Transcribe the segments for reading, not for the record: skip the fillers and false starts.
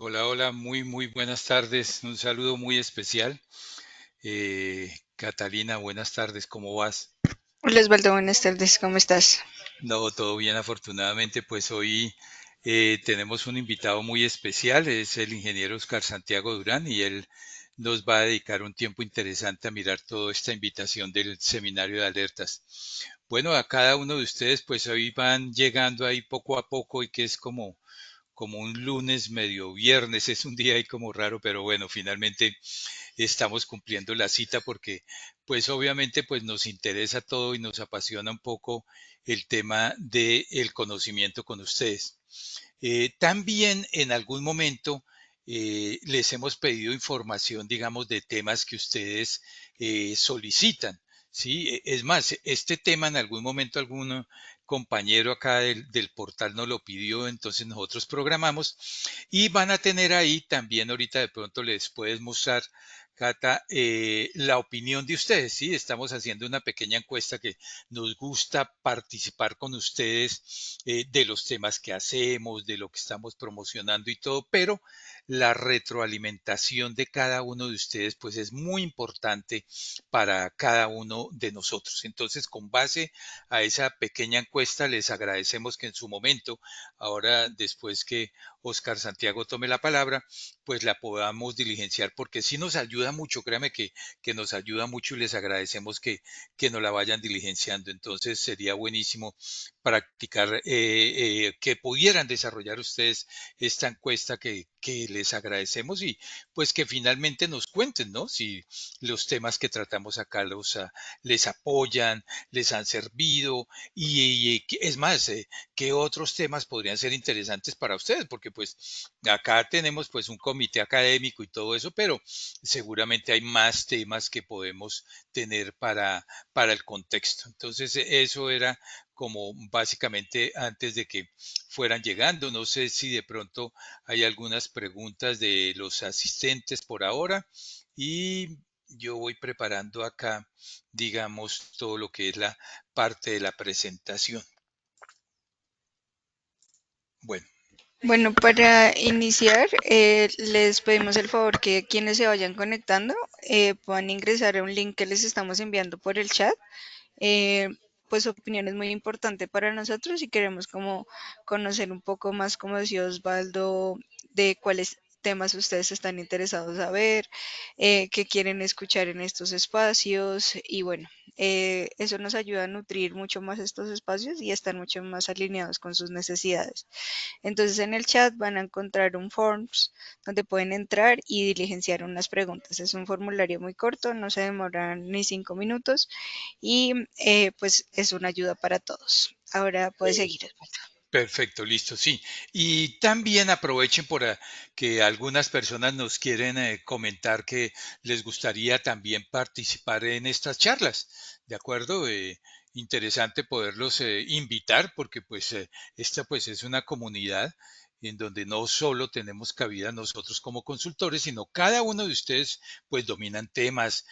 Hola, hola, muy buenas tardes. Un saludo muy especial. Catalina, buenas tardes, ¿cómo vas? Hola Osvaldo, buenas tardes, ¿cómo estás? No, todo bien, afortunadamente. Pues hoy tenemos un invitado muy especial, es el ingeniero Oscar Santiago Durán, y él nos va a dedicar un tiempo interesante a mirar toda esta invitación del seminario de alertas. Bueno, a cada uno de ustedes, pues hoy van llegando ahí poco a poco y que es como un lunes medio viernes, es un día ahí como raro, pero bueno, finalmente estamos cumpliendo la cita porque pues obviamente pues nos interesa todo y nos apasiona un poco el tema del conocimiento con ustedes. También en algún momento les hemos pedido información, digamos, de temas que ustedes solicitan. Sí, es más, este tema en algún momento algún compañero acá del portal nos lo pidió, entonces nosotros programamos y van a tener ahí también ahorita de pronto les puedes mostrar, Cata, la opinión de ustedes, ¿sí? Estamos haciendo una pequeña encuesta que nos gusta participar con ustedes de los temas que hacemos, de lo que estamos promocionando y todo, pero la retroalimentación de cada uno de ustedes pues es muy importante para cada uno de nosotros. Entonces, con base a esa pequeña encuesta, les agradecemos que en su momento, ahora después que Oscar Santiago tome la palabra, pues la podamos diligenciar porque sí nos ayuda mucho, créame que nos ayuda mucho y les agradecemos que nos la vayan diligenciando. Entonces sería buenísimo practicar, que pudieran desarrollar ustedes esta encuesta que les agradecemos y pues que finalmente nos cuenten, ¿no? Si los temas que tratamos acá les apoyan, les han servido y es más, qué otros temas podrían ser interesantes para ustedes, porque pues acá tenemos pues un comité académico y todo eso, pero seguramente hay más temas que podemos tener para el contexto. Entonces, eso era como básicamente antes de que fueran llegando. No sé si de pronto hay algunas preguntas de los asistentes por ahora y yo voy preparando acá, digamos, todo lo que es la parte de la presentación. Bueno, Bueno, para iniciar, les pedimos el favor que quienes se vayan conectando puedan ingresar a un link que les estamos enviando por el chat. Eh, pues su opinión es muy importante para nosotros y queremos como conocer un poco más, como decía Osvaldo, de cuáles temas ustedes están interesados a ver, qué quieren escuchar en estos espacios y bueno, eso nos ayuda a nutrir mucho más estos espacios y a estar mucho más alineados con sus necesidades. Entonces en el chat van a encontrar un forms donde pueden entrar y diligenciar unas preguntas. Es un formulario muy corto, no se demora ni 5 minutos y pues es una ayuda para todos. Ahora puedes seguir. perfecto, listo, sí. Y también aprovechen que algunas personas nos quieren comentar que les gustaría también participar en estas charlas, ¿de acuerdo? Interesante poderlos invitar porque pues esta pues es una comunidad en donde no solo tenemos cabida nosotros como consultores, sino cada uno de ustedes pues dominan temas,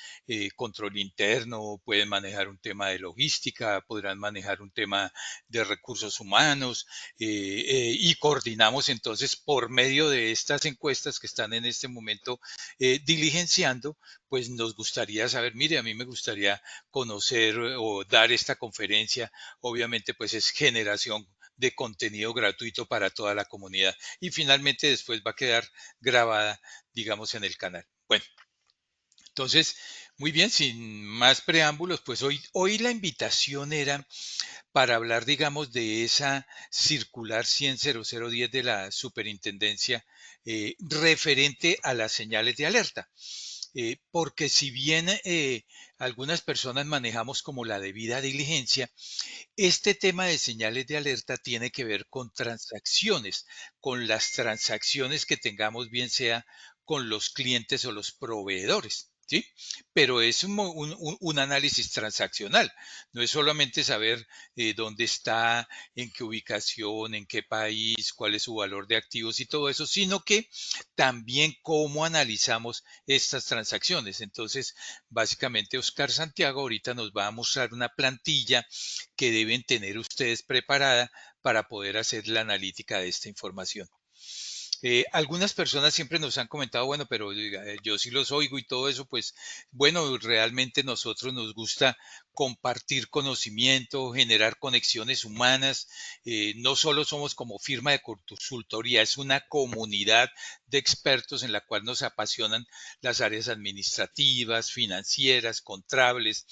control interno, pueden manejar un tema de logística, podrán manejar un tema de recursos humanos, y coordinamos entonces por medio de estas encuestas que están en este momento diligenciando, pues nos gustaría saber, mire, a mí me gustaría conocer o dar esta conferencia, obviamente pues es generación de contenido gratuito para toda la comunidad y finalmente después va a quedar grabada, digamos, en el canal. Bueno, entonces, muy bien, sin más preámbulos, pues hoy la invitación era para hablar, digamos, de esa circular 100.0010 de la superintendencia referente a las señales de alerta. Porque si bien algunas personas manejamos como la debida diligencia, este tema de señales de alerta tiene que ver con transacciones, con las transacciones que tengamos, bien sea con los clientes o los proveedores. ¿Sí? Pero es un análisis transaccional, no es solamente saber dónde está, en qué ubicación, en qué país, cuál es su valor de activos y todo eso, sino que también cómo analizamos estas transacciones. Entonces, básicamente, Oscar Santiago ahorita nos va a mostrar una plantilla que deben tener ustedes preparada para poder hacer la analítica de esta información. Algunas personas siempre nos han comentado, bueno, pero yo sí los oigo y todo eso, pues bueno, realmente nosotros nos gusta compartir conocimiento, generar conexiones humanas. No solo somos como firma de consultoría, es una comunidad de expertos en la cual nos apasionan las áreas administrativas, financieras, contables.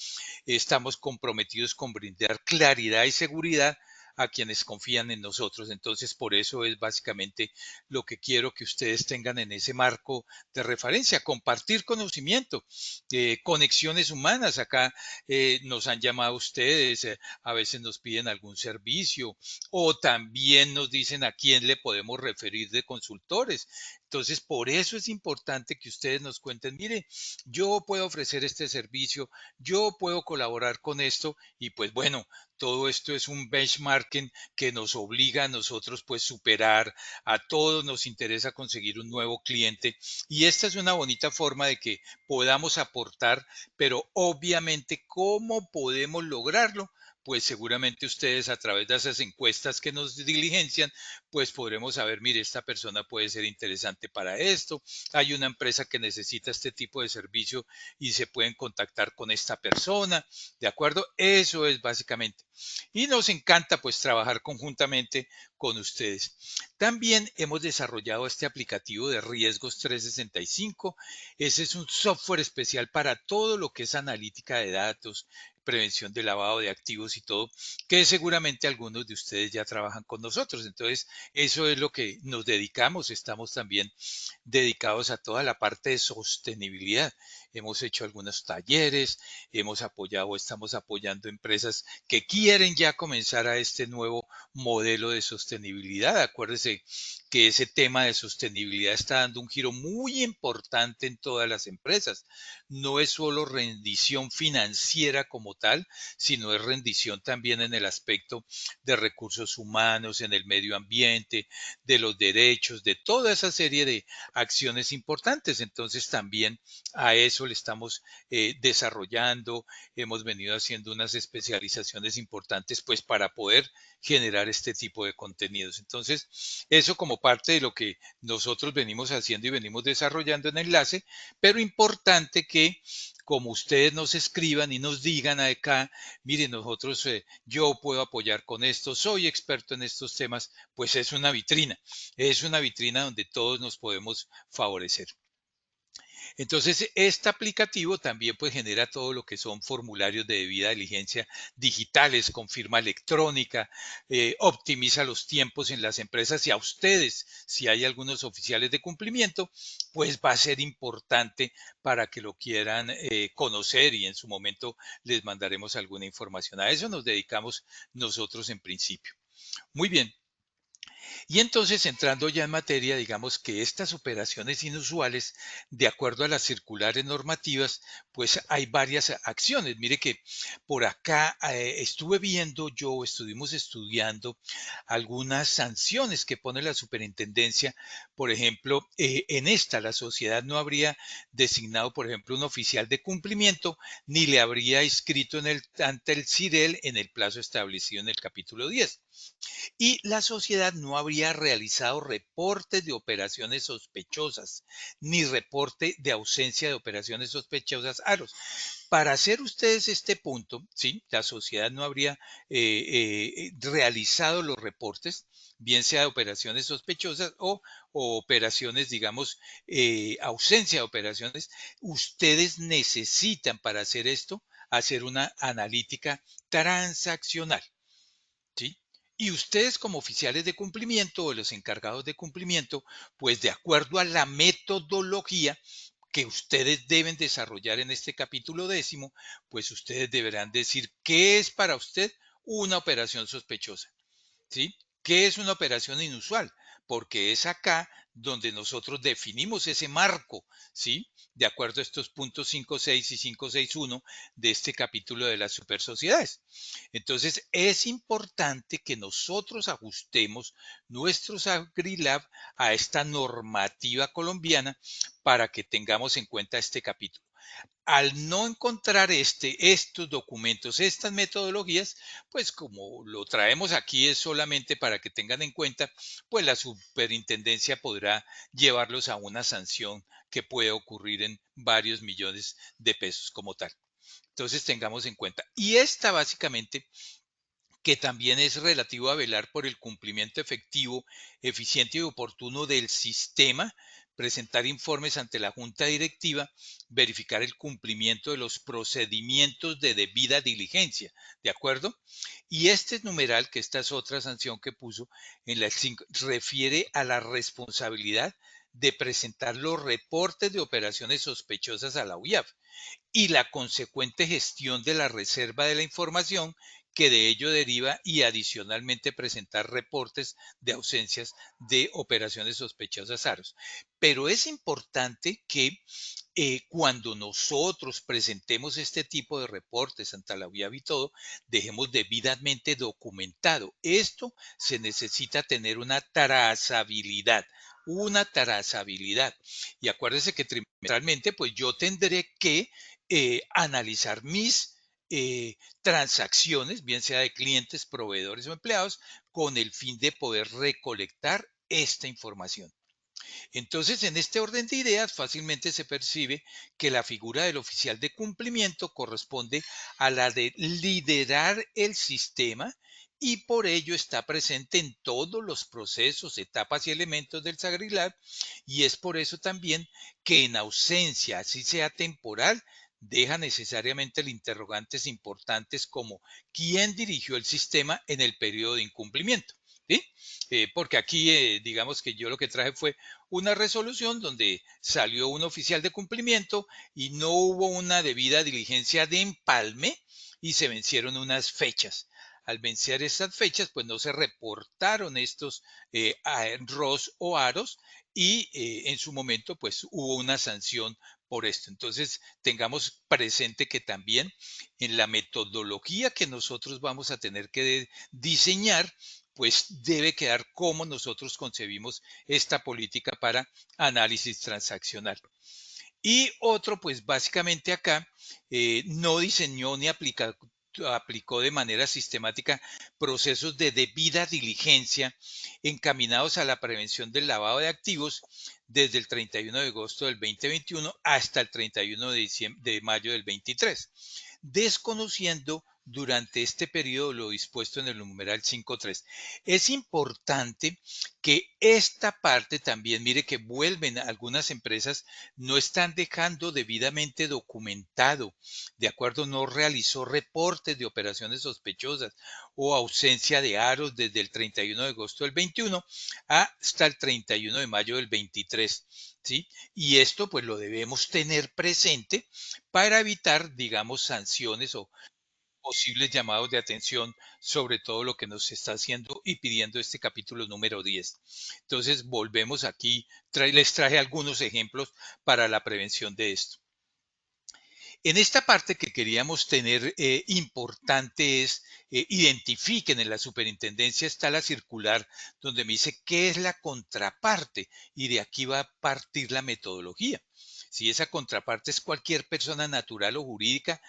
Estamos comprometidos con brindar claridad y seguridad a quienes confían en nosotros. Entonces, por eso es básicamente lo que quiero que ustedes tengan en ese marco de referencia, compartir conocimiento, conexiones humanas. Acá nos han llamado ustedes, a veces nos piden algún servicio o también nos dicen a quién le podemos referir de consultores. Entonces, por eso es importante que ustedes nos cuenten, mire, yo puedo ofrecer este servicio, yo puedo colaborar con esto y pues bueno, todo esto es un benchmarking que nos obliga a nosotros pues superar, a todos nos interesa conseguir un nuevo cliente y esta es una bonita forma de que podamos aportar, pero obviamente, ¿cómo podemos lograrlo? Pues seguramente ustedes a través de esas encuestas que nos diligencian, pues podremos saber, mire, esta persona puede ser interesante para esto, hay una empresa que necesita este tipo de servicio y se pueden contactar con esta persona, ¿de acuerdo? Eso es básicamente. Y nos encanta pues trabajar conjuntamente con ustedes. También hemos desarrollado este aplicativo de riesgos 365. Ese es un software especial para todo lo que es analítica de datos, prevención de lavado de activos y todo, que seguramente algunos de ustedes ya trabajan con nosotros. Entonces, eso es lo que nos dedicamos. Estamos también dedicados a toda la parte de sostenibilidad. Hemos hecho algunos talleres, hemos apoyado, estamos apoyando empresas que quieren ya comenzar a este nuevo modelo de sostenibilidad. Acuérdese que ese tema de sostenibilidad está dando un giro muy importante en todas las empresas. No es solo rendición financiera como tal, sino es rendición también en el aspecto de recursos humanos, en el medio ambiente, de los derechos, de toda esa serie de acciones importantes. Entonces también a eso le estamos desarrollando, hemos venido haciendo unas especializaciones importantes pues para poder generar este tipo de contenidos. Entonces, eso como parte de lo que nosotros venimos haciendo y venimos desarrollando en Enlace, pero importante que como ustedes nos escriban y nos digan acá, miren, nosotros, yo puedo apoyar con esto, soy experto en estos temas, pues es una vitrina donde todos nos podemos favorecer. Entonces, este aplicativo también pues genera todo lo que son formularios de debida diligencia digitales con firma electrónica, optimiza los tiempos en las empresas y a ustedes, si hay algunos oficiales de cumplimiento, pues va a ser importante para que lo quieran conocer y en su momento les mandaremos alguna información. A eso nos dedicamos nosotros en principio. Muy bien, y entonces, entrando ya en materia, digamos que estas operaciones inusuales, de acuerdo a las circulares normativas, pues hay varias acciones. Mire que por acá estuve viendo yo, estuvimos estudiando algunas sanciones que pone la superintendencia. Por ejemplo, en esta la sociedad no habría designado, por ejemplo, un oficial de cumplimiento, ni le habría inscrito ante el CIREL en el plazo establecido en el capítulo 10 y la sociedad no habría realizado reportes de operaciones sospechosas ni reporte de ausencia de operaciones sospechosas a los. Para hacer ustedes este punto, ¿sí? La sociedad no habría realizado los reportes, bien sea de operaciones sospechosas o operaciones, digamos, ausencia de operaciones. Ustedes necesitan para hacer esto, hacer una analítica transaccional. ¿Sí? Y ustedes como oficiales de cumplimiento o los encargados de cumplimiento, pues de acuerdo a la metodología que ustedes deben desarrollar en este capítulo 10, pues ustedes deberán decir qué es para usted una operación sospechosa. ¿Sí? ¿Qué es una operación inusual? Porque es acá donde nosotros definimos ese marco, ¿sí? De acuerdo a estos puntos 5.6 y 5.6.1 de este capítulo de las supersociedades. Entonces, es importante que nosotros ajustemos nuestros AgriLab a esta normativa colombiana para que tengamos en cuenta este capítulo. Al no encontrar estos documentos, estas metodologías, pues como lo traemos aquí es solamente para que tengan en cuenta, pues la superintendencia podrá llevarlos a una sanción que puede ocurrir en varios millones de pesos como tal. Entonces tengamos en cuenta. Y esta básicamente que también es relativo a velar por el cumplimiento efectivo, eficiente y oportuno del sistema, presentar informes ante la Junta Directiva, verificar el cumplimiento de los procedimientos de debida diligencia, ¿de acuerdo? Y este numeral, que esta es otra sanción que puso en la 5, refiere a la responsabilidad de presentar los reportes de operaciones sospechosas a la UIAF y la consecuente gestión de la reserva de la información que de ello deriva y adicionalmente presentar reportes de ausencias de operaciones sospechosas AROS. Pero es importante que cuando nosotros presentemos este tipo de reportes ante la UIAB y todo, dejemos debidamente documentado. Esto se necesita tener una trazabilidad. Y acuérdense que trimestralmente, pues yo tendré que analizar mis transacciones, bien sea de clientes, proveedores o empleados, con el fin de poder recolectar esta información. Entonces, en este orden de ideas, fácilmente se percibe que la figura del oficial de cumplimiento corresponde a la de liderar el sistema y por ello está presente en todos los procesos, etapas y elementos del Sagrilab, y es por eso también que en ausencia, así sea temporal, deja necesariamente el interrogantes importantes como quién dirigió el sistema en el periodo de incumplimiento. ¿Sí? Porque aquí, digamos que yo lo que traje fue una resolución donde salió un oficial de cumplimiento y no hubo una debida diligencia de empalme y se vencieron unas fechas. Al vencer estas fechas, pues no se reportaron estos ROS o AROS y en su momento, pues hubo una sanción por esto. Entonces, tengamos presente que también en la metodología que nosotros vamos a tener que diseñar, pues debe quedar como nosotros concebimos esta política para análisis transaccional. Y otro, pues básicamente acá no diseñó ni aplicó de manera sistemática procesos de debida diligencia encaminados a la prevención del lavado de activos desde el 31 de agosto del 2021 hasta el 31 de mayo del 23, desconociendo durante este periodo lo dispuesto en el numeral 5.3. Es importante que esta parte también, mire que vuelven algunas empresas, no están dejando debidamente documentado, de acuerdo, no realizó reportes de operaciones sospechosas o ausencia de aros desde el 31 de agosto del 21 hasta el 31 de mayo del 23. ¿Sí? Y esto pues lo debemos tener presente para evitar, digamos, sanciones o posibles llamados de atención sobre todo lo que nos está haciendo y pidiendo este capítulo número 10. Entonces, volvemos aquí, les traje algunos ejemplos para la prevención de esto. En esta parte que queríamos tener importante es, identifiquen en la superintendencia está la circular donde me dice qué es la contraparte y de aquí va a partir la metodología. Si esa contraparte es cualquier persona natural o jurídica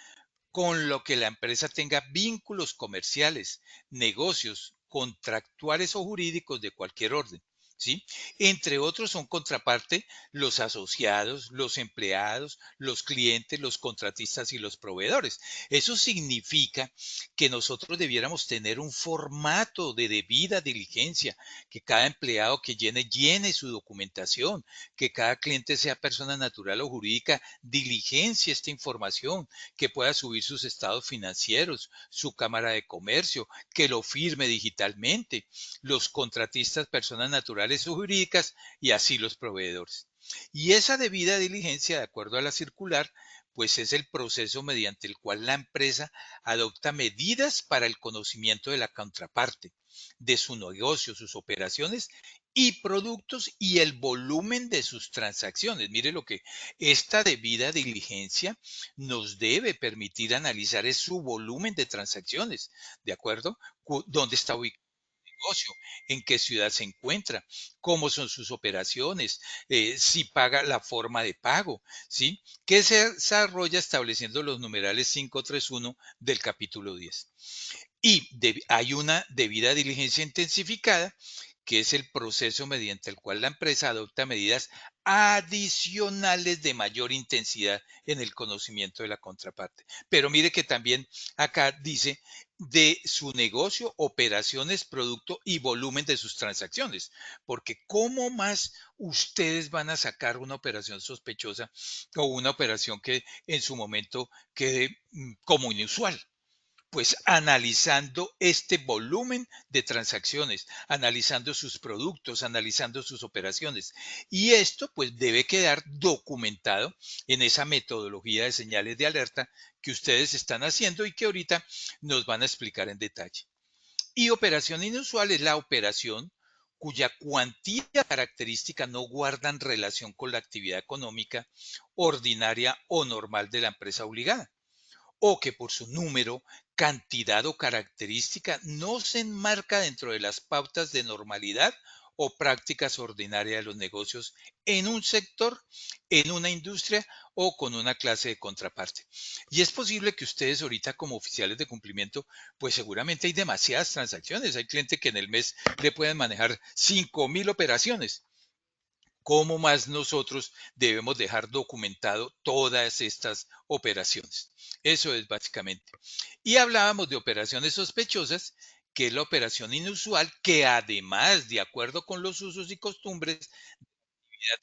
con lo que la empresa tenga vínculos comerciales, negocios, contractuales o jurídicos de cualquier orden. ¿Sí? Entre otros son contraparte los asociados, los empleados, los clientes, los contratistas y los proveedores. Eso significa que nosotros debiéramos tener un formato de debida diligencia, que cada empleado que llene su documentación, que cada cliente sea persona natural o jurídica, diligencia esta información, que pueda subir sus estados financieros, su cámara de comercio, que lo firme digitalmente, los contratistas, personas naturales o jurídicas y así los proveedores. Y esa debida diligencia, de acuerdo a la circular, pues es el proceso mediante el cual la empresa adopta medidas para el conocimiento de la contraparte, de su negocio, sus operaciones y productos y el volumen de sus transacciones. Mire lo que esta debida diligencia nos debe permitir analizar es su volumen de transacciones, ¿de acuerdo? ¿Dónde está ubicado? negocio, en qué ciudad se encuentra, cómo son sus operaciones, si paga la forma de pago, ¿sí? Que se desarrolla estableciendo los numerales 531 del capítulo 10. Y hay una debida diligencia intensificada, que es el proceso mediante el cual la empresa adopta medidas adicionales de mayor intensidad en el conocimiento de la contraparte. Pero mire que también acá dice de su negocio, operaciones, producto y volumen de sus transacciones, porque ¿cómo más ustedes van a sacar una operación sospechosa o una operación que en su momento quede como inusual? Pues analizando este volumen de transacciones, analizando sus productos, analizando sus operaciones. Y esto pues debe quedar documentado en esa metodología de señales de alerta que ustedes están haciendo y que ahorita nos van a explicar en detalle. Y operación inusual es la operación cuya cuantía y característica no guardan relación con la actividad económica ordinaria o normal de la empresa obligada, o que por su número, cantidad o característica no se enmarca dentro de las pautas de normalidad o prácticas ordinarias de los negocios en un sector, en una industria o con una clase de contraparte. Y es posible que ustedes ahorita como oficiales de cumplimiento, pues seguramente hay demasiadas transacciones. Hay clientes que en el mes le pueden manejar 5.000 operaciones. ¿Cómo más nosotros debemos dejar documentado todas estas operaciones? Eso es básicamente. Y hablábamos de operaciones sospechosas, que es la operación inusual, que además, de acuerdo con los usos y costumbres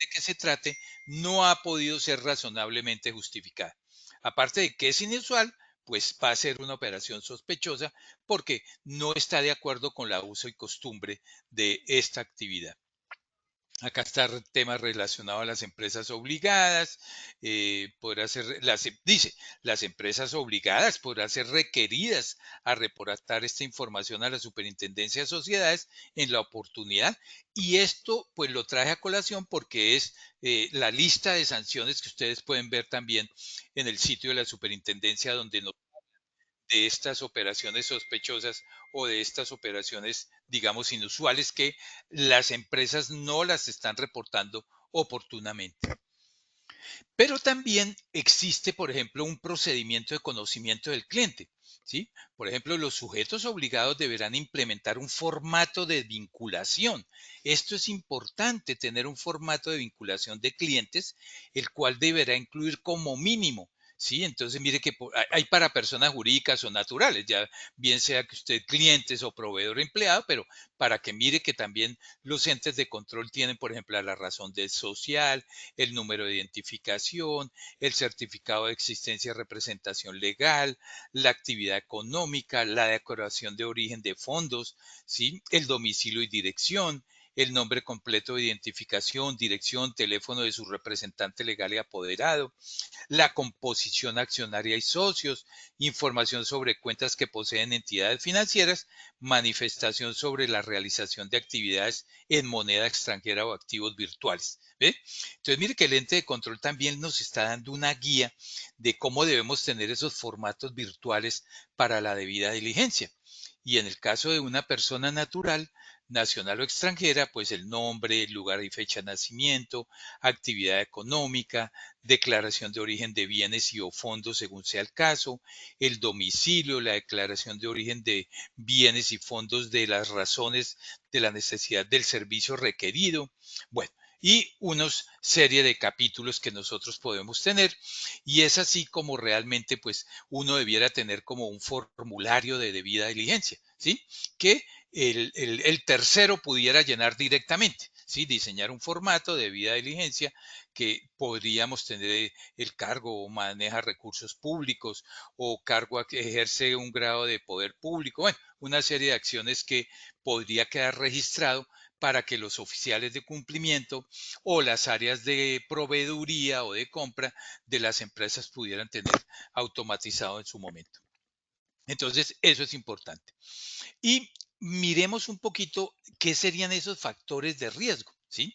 de que se trate, no ha podido ser razonablemente justificada. Aparte de que es inusual, pues va a ser una operación sospechosa porque no está de acuerdo con la uso y costumbre de esta actividad. Acá está el tema relacionado a las empresas obligadas, podrá ser, dice, las empresas obligadas podrán ser requeridas a reportar esta información a la Superintendencia de Sociedades en la oportunidad. Y esto pues lo traje a colación porque es la lista de sanciones que ustedes pueden ver también en el sitio de la Superintendencia, donde nos de estas operaciones sospechosas o de estas operaciones, digamos, inusuales que las empresas no las están reportando oportunamente. Pero también existe, por ejemplo, un procedimiento de conocimiento del cliente, ¿sí? Por ejemplo, los sujetos obligados deberán implementar un formato de vinculación. Esto es importante, tener un formato de vinculación de clientes, el cual deberá incluir como mínimo. Sí, entonces mire que hay para personas jurídicas o naturales, ya bien sea que usted clientes o proveedor o empleado, pero para que mire que también los entes de control tienen, por ejemplo, la razón de social, el número de identificación, el certificado de existencia y representación legal, la actividad económica, la declaración de origen de fondos, ¿sí? El domicilio y dirección, el nombre completo de identificación, dirección, teléfono de su representante legal y apoderado, la composición accionaria y socios, información sobre cuentas que poseen entidades financieras, manifestación sobre la realización de actividades en moneda extranjera o activos virtuales. ¿Ve? Entonces, mire que el ente de control también nos está dando una guía de cómo debemos tener esos formatos virtuales para la debida diligencia. Y en el caso de una persona natural, nacional o extranjera, pues el nombre, lugar y fecha de nacimiento, actividad económica, declaración de origen de bienes y o fondos según sea el caso, el domicilio, la declaración de origen de bienes y fondos de las razones de la necesidad del servicio requerido. Bueno, y una serie de capítulos que nosotros podemos tener, y es así como realmente pues uno debiera tener como un formulario de debida diligencia, ¿sí? Que el tercero pudiera llenar directamente, ¿sí? Diseñar un formato de debida diligencia que podríamos tener el cargo o maneja recursos públicos o cargo que ejerce un grado de poder público, bueno, una serie de acciones que podría quedar registrado para que los oficiales de cumplimiento o las áreas de proveeduría o de compra de las empresas pudieran tener automatizado en su momento. Entonces, eso es importante. Y miremos un poquito qué serían esos factores de riesgo, ¿sí?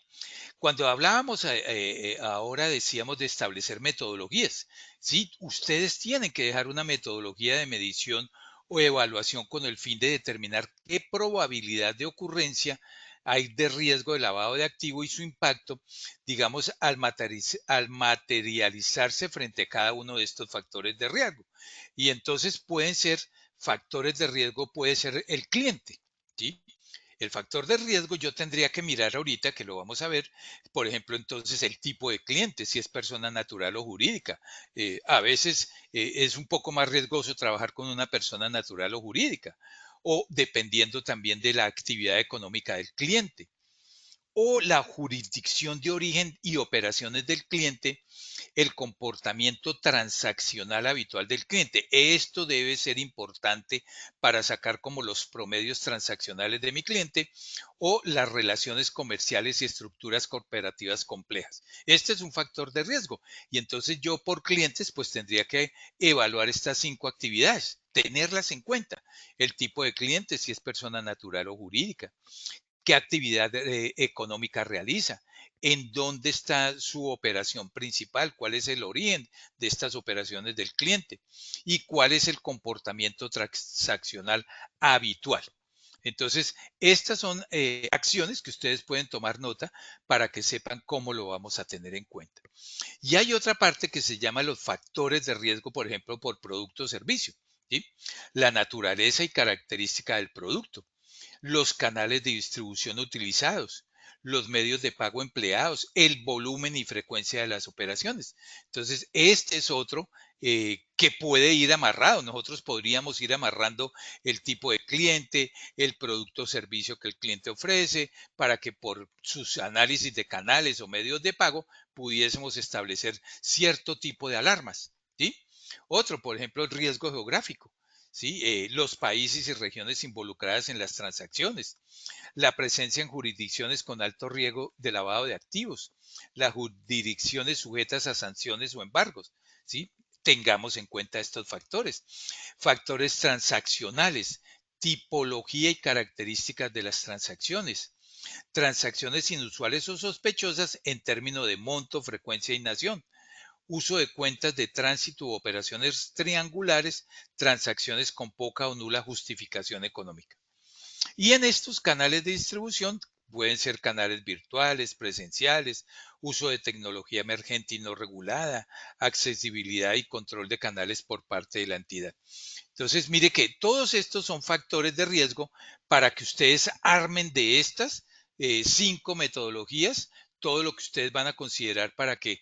Cuando hablábamos ahora decíamos de establecer metodologías, ¿sí? Ustedes tienen que dejar una metodología de medición o evaluación con el fin de determinar qué probabilidad de ocurrencia hay de riesgo de lavado de activo y su impacto, digamos, al materializarse frente a cada uno de estos factores de riesgo. Y entonces pueden ser factores de riesgo, puede ser el cliente, ¿sí? El factor de riesgo yo tendría que mirar ahorita, que lo vamos a ver, por ejemplo, entonces el tipo de cliente, si es persona natural o jurídica. A veces es un poco más riesgoso trabajar con una persona natural o jurídica, o dependiendo también de la actividad económica del cliente o la jurisdicción de origen y operaciones del cliente, el comportamiento transaccional habitual del cliente. Esto debe ser importante para sacar como los promedios transaccionales de mi cliente o las relaciones comerciales y estructuras corporativas complejas. Este es un factor de riesgo y entonces yo por clientes pues tendría que evaluar estas 5 actividades, tenerlas en cuenta. El tipo de cliente, si es persona natural o jurídica, qué actividad económica realiza, en dónde está su operación principal, cuál es el origen de estas operaciones del cliente y cuál es el comportamiento transaccional habitual. Entonces, estas son acciones que ustedes pueden tomar nota para que sepan cómo lo vamos a tener en cuenta. Y hay otra parte que se llama los factores de riesgo, por ejemplo, por producto o servicio. ¿Sí? La naturaleza y característica del producto, los canales de distribución utilizados, los medios de pago empleados, el volumen y frecuencia de las operaciones. Entonces, este es otro que puede ir amarrado. Nosotros podríamos ir amarrando el tipo de cliente, el producto o servicio que el cliente ofrece, para que por sus análisis de canales o medios de pago pudiésemos establecer cierto tipo de alarmas. ¿Sí? Otro, por ejemplo, el riesgo geográfico. ¿Sí? Los países y regiones involucradas en las transacciones, la presencia en jurisdicciones con alto riesgo de lavado de activos, las jurisdicciones sujetas a sanciones o embargos. ¿Sí? Tengamos en cuenta estos factores. Factores transaccionales, tipología y características de las transacciones, transacciones inusuales o sospechosas en términos de monto, frecuencia y nación, uso de cuentas de tránsito u operaciones triangulares, transacciones con poca o nula justificación económica. Y en estos canales de distribución pueden ser canales virtuales, presenciales, uso de tecnología emergente y no regulada, accesibilidad y control de canales por parte de la entidad. Entonces, mire que todos estos son factores de riesgo para que ustedes armen de estas 5 metodologías todo lo que ustedes van a considerar para que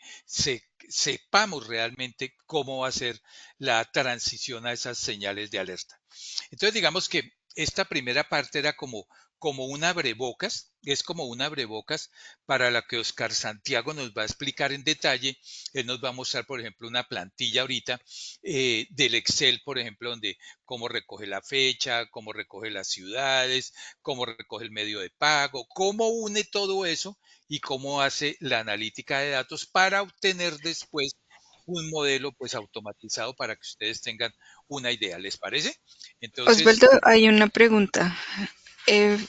sepamos realmente cómo va a ser la transición a esas señales de alerta. Entonces, digamos que esta primera parte era como un abrebocas, es como un abrebocas para la que Oscar Santiago nos va a explicar en detalle. Él nos va a mostrar, por ejemplo, una plantilla ahorita del Excel, por ejemplo, donde cómo recoge la fecha, cómo recoge las ciudades, cómo recoge el medio de pago, cómo une todo eso y cómo hace la analítica de datos para obtener después un modelo pues automatizado para que ustedes tengan una idea. ¿Les parece? Entonces, Osvaldo, hay una pregunta.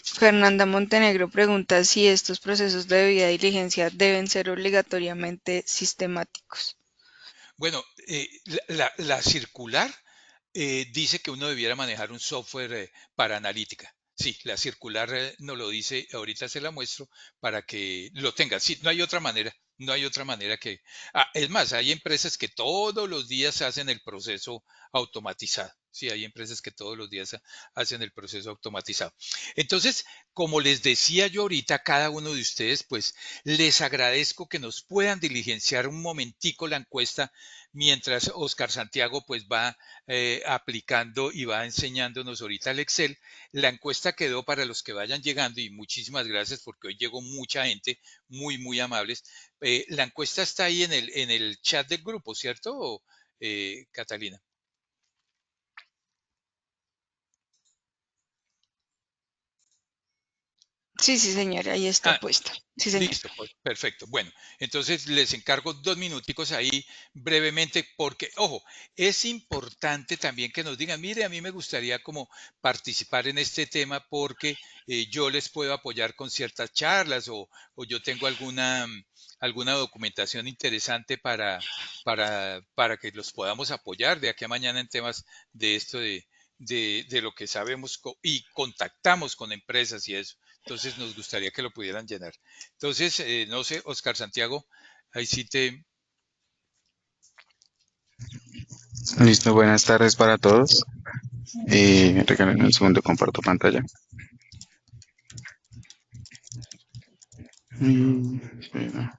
Fernanda Montenegro pregunta si estos procesos de debida diligencia deben ser obligatoriamente sistemáticos. bueno, la circular dice que uno debiera manejar un software para analítica. Sí, la circular nos lo dice, ahorita se la muestro para que lo tenga. Sí, no hay otra manera, no hay otra manera que... es más, hay empresas que todos los días hacen el proceso automatizado. Sí, hay empresas que todos los días hacen el proceso automatizado. Entonces, como les decía yo ahorita, cada uno de ustedes, pues les agradezco que nos puedan diligenciar un momentico la encuesta mientras Oscar Santiago pues va aplicando y va enseñándonos ahorita el Excel. La encuesta quedó para los que vayan llegando y muchísimas gracias porque hoy llegó mucha gente muy, muy amables. La encuesta está ahí en el chat del grupo, ¿cierto, Catalina? Sí, sí, señora, ahí está Ah, puesta. Sí, señor. listo, pues perfecto. Bueno, entonces les encargo 2 minuticos ahí brevemente porque, ojo, es importante también que nos digan, mire, a mí me gustaría como participar en este tema porque yo les puedo apoyar con ciertas charlas o yo tengo alguna documentación interesante para que los podamos apoyar de aquí a mañana en temas de esto de lo que sabemos y contactamos con empresas y eso. Entonces nos gustaría que lo pudieran llenar. Entonces, no sé, Oscar Santiago, ahí sí te... Listo, buenas tardes para todos. Regálenme un segundo, comparto pantalla. Espera.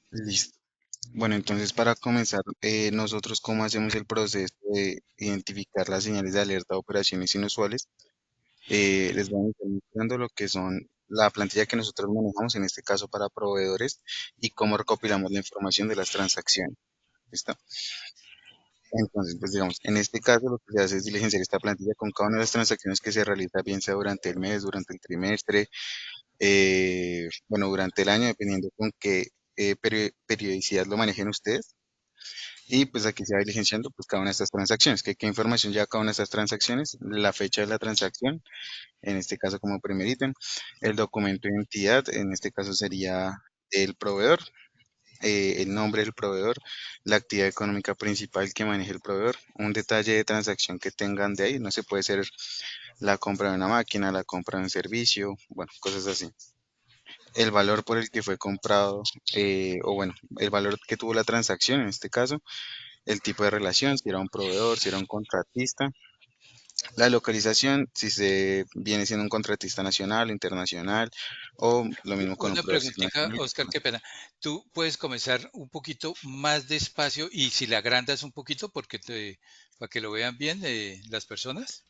Listo. Bueno, entonces para comenzar, nosotros cómo hacemos el proceso de identificar las señales de alerta de operaciones inusuales. Les voy a estar mostrando lo que son la plantilla que nosotros manejamos, en este caso para proveedores, y cómo recopilamos la información de las transacciones. ¿Listo? Entonces, pues digamos, en este caso lo que se hace es diligenciar esta plantilla con cada una de las transacciones que se realiza, bien sea durante el mes, durante el trimestre, bueno, durante el año, dependiendo con qué periodicidad lo manejen ustedes. Y pues aquí se va diligenciando pues cada una de estas transacciones, qué información lleva cada una de estas transacciones, la fecha de la transacción, en este caso como primer ítem, el documento de identidad, en este caso sería el proveedor, el nombre del proveedor, la actividad económica principal que maneje el proveedor, un detalle de transacción que tengan de ahí, no se puede ser la compra de una máquina, la compra de un servicio, bueno, cosas así. El valor por el que fue comprado, o bueno, el valor que tuvo la transacción en este caso, el tipo de relación, si era un proveedor, si era un contratista, la localización, si se viene siendo un contratista nacional, internacional, o lo mismo con un Una proveedor preguntita, nacional. Oscar, qué pena. Tú puedes comenzar un poquito más despacio y si le agrandas un poquito para que lo vean bien las personas.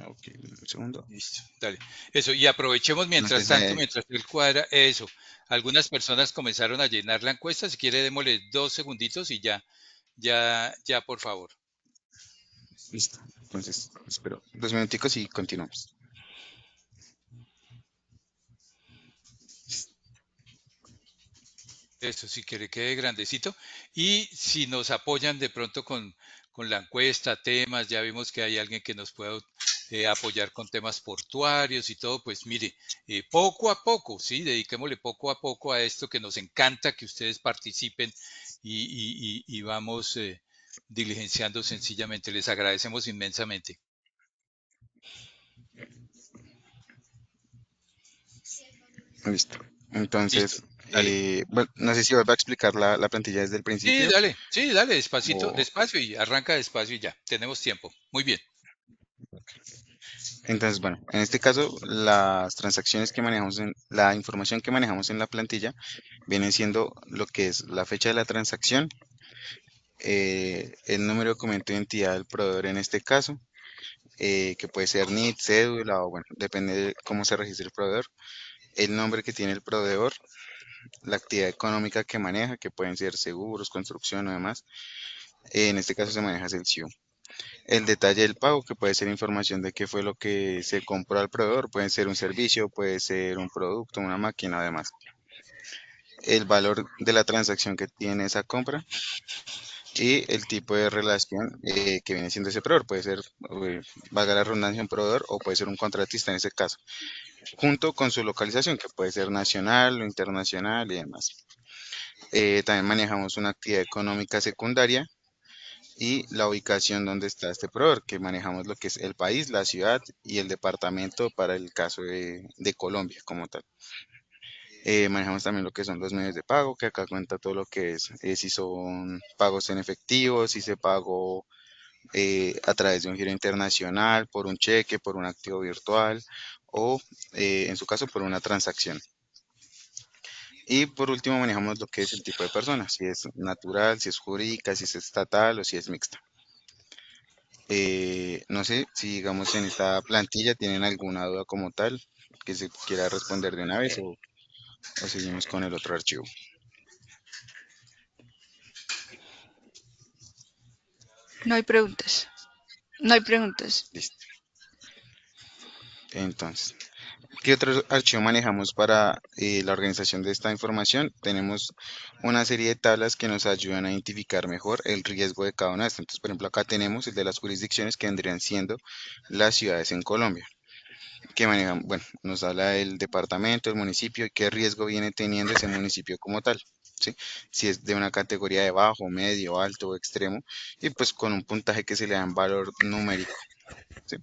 Ok, un segundo. Listo, dale. Eso, y aprovechemos mientras Entonces, tanto, mientras él cuadra, eso. Algunas personas comenzaron a llenar la encuesta, si quiere démosle 2 segunditos y ya, por favor. listo. Entonces, espero 2 minuticos y continuamos. Eso, si quiere quede grandecito. Y si nos apoyan de pronto con la encuesta, temas, ya vimos que hay alguien que nos pueda apoyar con temas portuarios y todo, pues mire, poco a poco, sí, dediquémosle poco a poco a esto que nos encanta que ustedes participen y vamos diligenciando sencillamente. Les agradecemos inmensamente. Listo. Listo, Entonces, dale. bueno, no sé si vuelvo a explicar la plantilla desde el principio Sí, dale, despacito, o... despacio y arranca despacio y ya. Tenemos tiempo. Muy bien. Entonces, bueno, en este caso, las transacciones que manejamos la información que manejamos en la plantilla viene siendo lo que es la fecha de la transacción, el número de documento de identidad del proveedor en este caso, que puede ser NIT, cédula o bueno, depende de cómo se registre el proveedor, el nombre que tiene el proveedor, la actividad económica que maneja, que pueden ser seguros, construcción o demás. En este caso se maneja el SIU. El detalle del pago, que puede ser información de qué fue lo que se compró al proveedor, puede ser un servicio, puede ser un producto, una máquina, además. El valor de la transacción que tiene esa compra y el tipo de relación que viene siendo ese proveedor. Puede ser, valga la redundancia, un proveedor o puede ser un contratista en ese caso, junto con su localización, que puede ser nacional o internacional y demás. También manejamos una actividad económica secundaria y la ubicación donde está este proveedor, que manejamos lo que es el país, la ciudad y el departamento para el caso de Colombia como tal. Manejamos también lo que son los medios de pago, que acá cuenta todo lo que es, si son pagos en efectivo, si se pagó a través de un giro internacional, por un cheque, por un activo virtual o en su caso por una transacción. Y por último manejamos lo que es el tipo de persona, si es natural, si es jurídica, si es estatal o si es mixta. No sé si digamos en esta plantilla tienen alguna duda como tal que se quiera responder de una vez o seguimos con el otro archivo. No hay preguntas. No hay preguntas. Listo. Entonces, ¿Qué otro archivo manejamos para la organización de esta información? Tenemos una serie de tablas que nos ayudan a identificar mejor el riesgo de cada una de estas. Entonces, por ejemplo, acá tenemos el de las jurisdicciones que vendrían siendo las ciudades en Colombia, que manejan, bueno, nos habla del departamento, el municipio y qué riesgo viene teniendo ese municipio como tal. ¿Sí? Si es de una categoría de bajo, medio, alto o extremo, y pues con un puntaje que se le da en valor numérico. ¿Sí?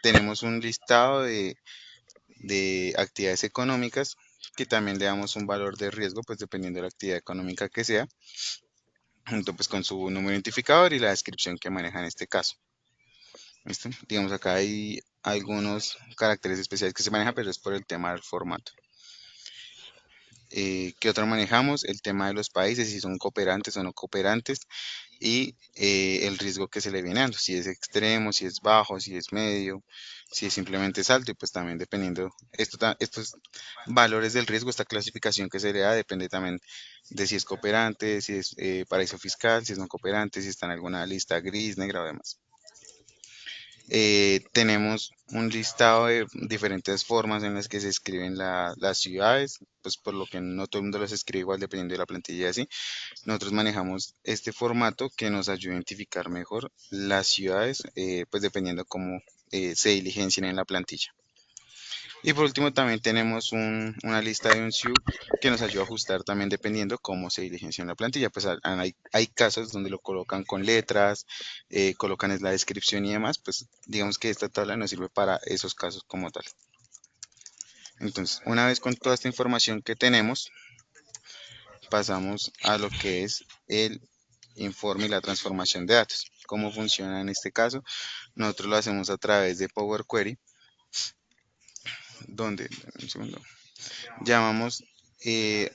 Tenemos un listado de actividades económicas que también le damos un valor de riesgo, pues dependiendo de la actividad económica que sea, junto pues con su número identificador y la descripción que maneja en este caso. ¿Listo? Digamos acá hay algunos caracteres especiales que se manejan, pero es por el tema del formato. ¿Qué otro manejamos? El tema de los países, si son cooperantes o no cooperantes, y el riesgo que se le viene dando, si es extremo, si es bajo, si es medio, si es simplemente es alto, y pues también dependiendo, estos valores del riesgo, esta clasificación que se le da, depende también de si es cooperante, si es paraíso fiscal, si es no cooperante, si está en alguna lista gris, negra o demás. Tenemos un listado de diferentes formas en las que se escriben las ciudades, pues por lo que no todo el mundo las escribe igual dependiendo de la plantilla y así. Nosotros manejamos este formato que nos ayuda a identificar mejor las ciudades, pues dependiendo cómo se diligencien en la plantilla. Y por último también tenemos una lista de un SIU que nos ayuda a ajustar también dependiendo cómo se diligencia en la plantilla. Pues hay casos donde lo colocan con letras, colocan es la descripción y demás, pues digamos que esta tabla nos sirve para esos casos como tal. Entonces, una vez con toda esta información que tenemos, pasamos a lo que es el informe y la transformación de datos. ¿Cómo funciona en este caso? Nosotros lo hacemos a través de Power Query, donde, un segundo, llamamos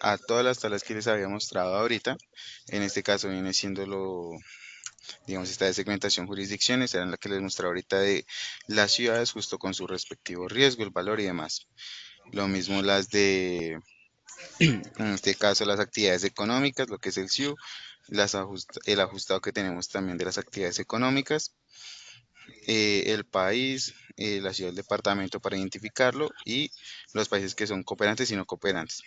a todas las tablas que les había mostrado ahorita. En este caso viene siendo digamos, esta de segmentación jurisdicciones, eran la que les mostré ahorita de las ciudades justo con su respectivo riesgo, el valor y demás. Lo mismo las de, en este caso, las actividades económicas, lo que es el SIU, el ajustado que tenemos también de las actividades económicas, el país, la ciudad, el departamento para identificarlo y los países que son cooperantes y no cooperantes.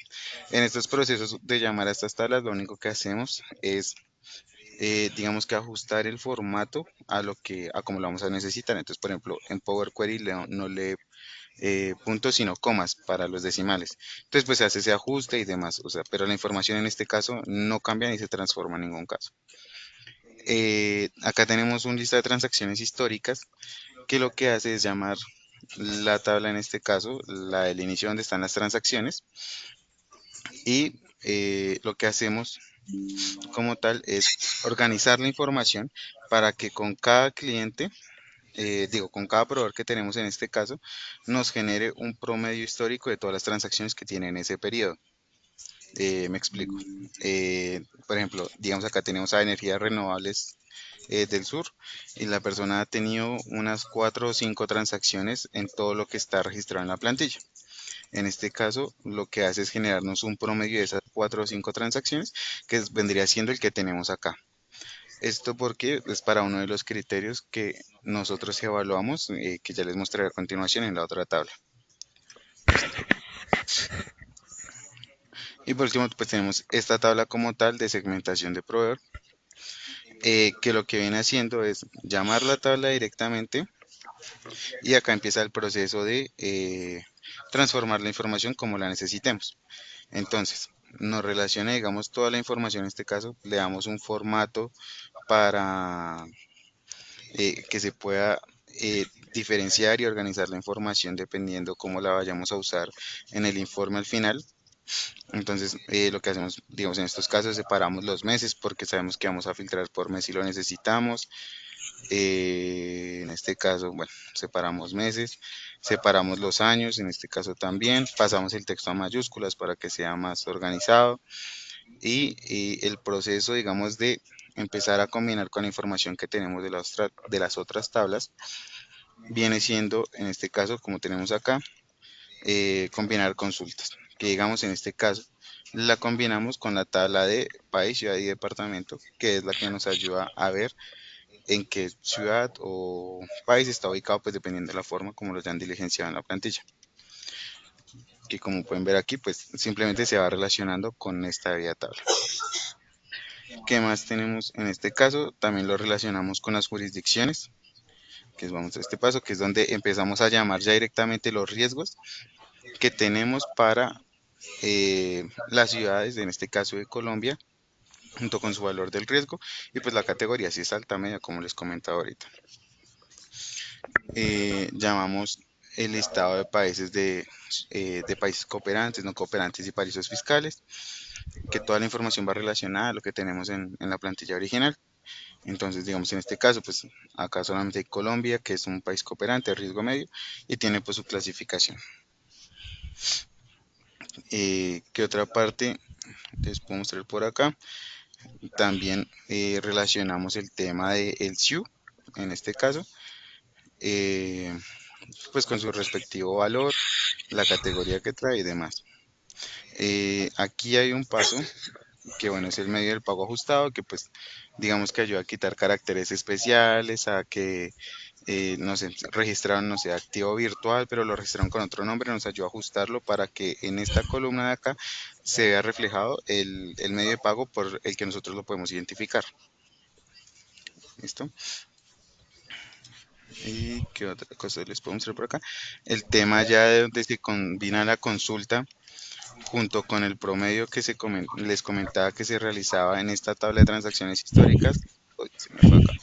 En estos procesos de llamar a estas tablas, lo único que hacemos es, digamos que ajustar el formato a como lo vamos a necesitar. Entonces, por ejemplo, en Power Query no lee puntos sino comas para los decimales. Entonces, pues se hace ese ajuste y demás. O sea, pero la información en este caso no cambia ni se transforma en ningún caso. Acá tenemos un lista de transacciones históricas que lo que hace es llamar la tabla, en este caso, la del inicio donde están las transacciones, y lo que hacemos como tal es organizar la información para que con cada cliente, con cada proveedor que tenemos en este caso, nos genere un promedio histórico de todas las transacciones que tiene en ese periodo. Me explico. Por ejemplo, digamos acá tenemos a energías renovables del sur y la persona ha tenido unas 4 o 5 transacciones en todo lo que está registrado en la plantilla. En este caso, lo que hace es generarnos un promedio de esas 4 o 5 transacciones, que vendría siendo el que tenemos acá. Esto porque es para uno de los criterios que nosotros evaluamos, que ya les mostraré a continuación en la otra tabla. Y por último, pues tenemos esta tabla como tal de segmentación de proveedor, que lo que viene haciendo es llamar la tabla directamente y acá empieza el proceso de transformar la información como la necesitemos. Entonces, nos relaciona, digamos, toda la información, en este caso, le damos un formato para que se pueda diferenciar y organizar la información dependiendo cómo la vayamos a usar en el informe al final. Entonces, lo que hacemos, digamos, en estos casos separamos los meses porque sabemos que vamos a filtrar por mes si lo necesitamos. En este caso, bueno, separamos meses, separamos los años, en este caso también, pasamos el texto a mayúsculas para que sea más organizado y el proceso, digamos, de empezar a combinar con la información que tenemos de las otras tablas, viene siendo, en este caso, como tenemos acá, combinar consultas, que digamos en este caso, la combinamos con la tabla de país, ciudad y departamento, que es la que nos ayuda a ver en qué ciudad o país está ubicado, pues dependiendo de la forma como lo hayan diligenciado en la plantilla. Que como pueden ver aquí, pues simplemente se va relacionando con esta vía tabla. ¿Qué más tenemos en este caso? También lo relacionamos con las jurisdicciones, que vamos a este paso, que es donde empezamos a llamar ya directamente los riesgos que tenemos para las ciudades, en este caso de Colombia, junto con su valor del riesgo y pues la categoría, si es alta, media, como les comentaba ahorita. Llamamos el listado de países cooperantes, no cooperantes y paraísos fiscales, que toda la información va relacionada a lo que tenemos en la plantilla original. Entonces, digamos, en este caso, pues acá solamente hay Colombia, que es un país cooperante de riesgo medio y tiene pues su clasificación. ¿Qué otra parte les puedo mostrar por acá? También relacionamos el tema del SIU, en este caso, eh, pues con su respectivo valor, la categoría que trae y demás. Aquí hay un paso que bueno, es el medio del pago ajustado, que pues digamos que ayuda a quitar caracteres especiales, a que no sé, registraron, no sé, activo virtual, pero lo registraron con otro nombre, nos ayuda a ajustarlo para que en esta columna de acá se vea reflejado el medio de pago por el que nosotros lo podemos identificar. ¿Listo? ¿Y qué otra cosa les puedo mostrar por acá? El tema ya de donde se combina la consulta junto con el promedio que les comentaba que se realizaba en esta tabla de transacciones históricas. Uy, se me fue acá.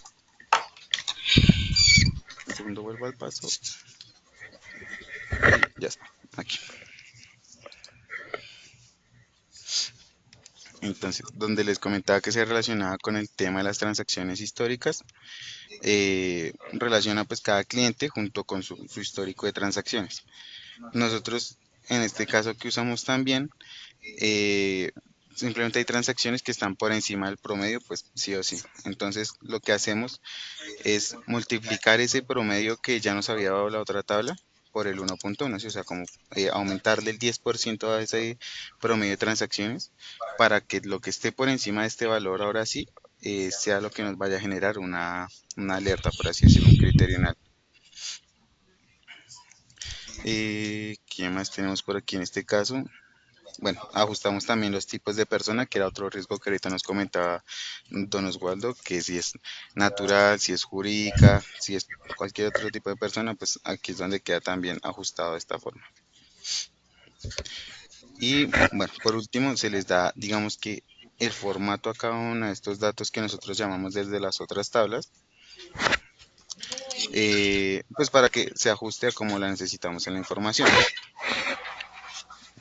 Un segundo, vuelvo al paso. Y ya está, aquí. Entonces, donde les comentaba que se relacionaba con el tema de las transacciones históricas, relaciona pues cada cliente junto con su histórico de transacciones. Nosotros, en este caso que usamos también, eh, simplemente hay transacciones que están por encima del promedio, pues sí o sí. Entonces, lo que hacemos es multiplicar ese promedio que ya nos había dado la otra tabla por el 1.1, ¿sí? O sea, como aumentarle el 10% a ese promedio de transacciones para que lo que esté por encima de este valor ahora sí sea lo que nos vaya a generar una alerta, por así decirlo, un criterio en alto. ¿Qué más tenemos por aquí en este caso? Bueno, ajustamos también los tipos de persona, que era otro riesgo que ahorita nos comentaba don Oswaldo, que si es natural, si es jurídica, si es cualquier otro tipo de persona, pues aquí es donde queda también ajustado de esta forma. Y bueno, por último se les da, digamos que el formato a cada uno de estos datos que nosotros llamamos desde las otras tablas, pues para que se ajuste a como la necesitamos en la información.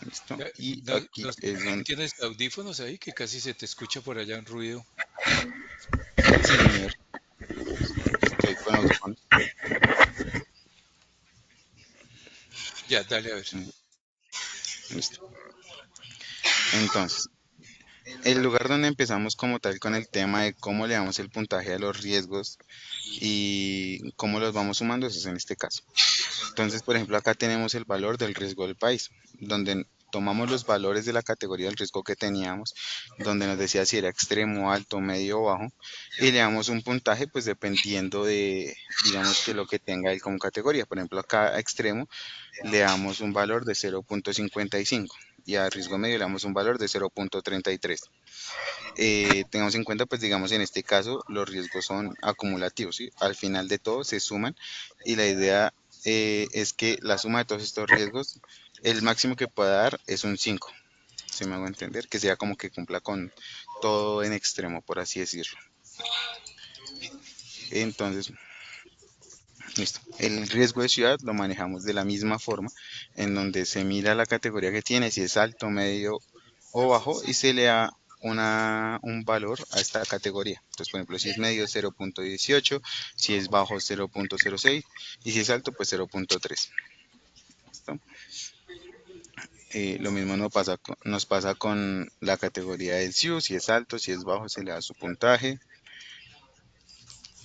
¿Listo? Y No, aquí no, es donde... ¿tienes audífonos ahí? Que casi se te escucha por allá un ruido. Sí, señor, estoy con audífonos. Ya, dale a ver. Listo. Entonces, el lugar donde empezamos como tal con el tema de cómo le damos el puntaje a los riesgos y cómo los vamos sumando, eso es en este caso. Entonces, por ejemplo, acá tenemos el valor del riesgo del país, donde tomamos los valores de la categoría del riesgo que teníamos, donde nos decía si era extremo, alto, medio o bajo, y le damos un puntaje, pues dependiendo de, digamos que lo que tenga él como categoría. Por ejemplo, acá a extremo le damos un valor de 0.55 y a riesgo medio le damos un valor de 0.33. Tengamos en cuenta, pues digamos en este caso, los riesgos son acumulativos, ¿sí? Al final de todo se suman y la idea es que la suma de todos estos riesgos, el máximo que pueda dar es un 5, si me hago entender, que sea como que cumpla con todo en extremo, por así decirlo. Entonces, listo. El riesgo de ciudad lo manejamos de la misma forma, en donde se mira la categoría que tiene, si es alto, medio o bajo, y se le da un valor a esta categoría. Entonces, por ejemplo, si es medio 0.18, si es bajo 0.06 y si es alto, pues 0.3. ¿Listo? Lo mismo nos pasa con la categoría del SIU, si es alto, si es bajo, se le da su puntaje.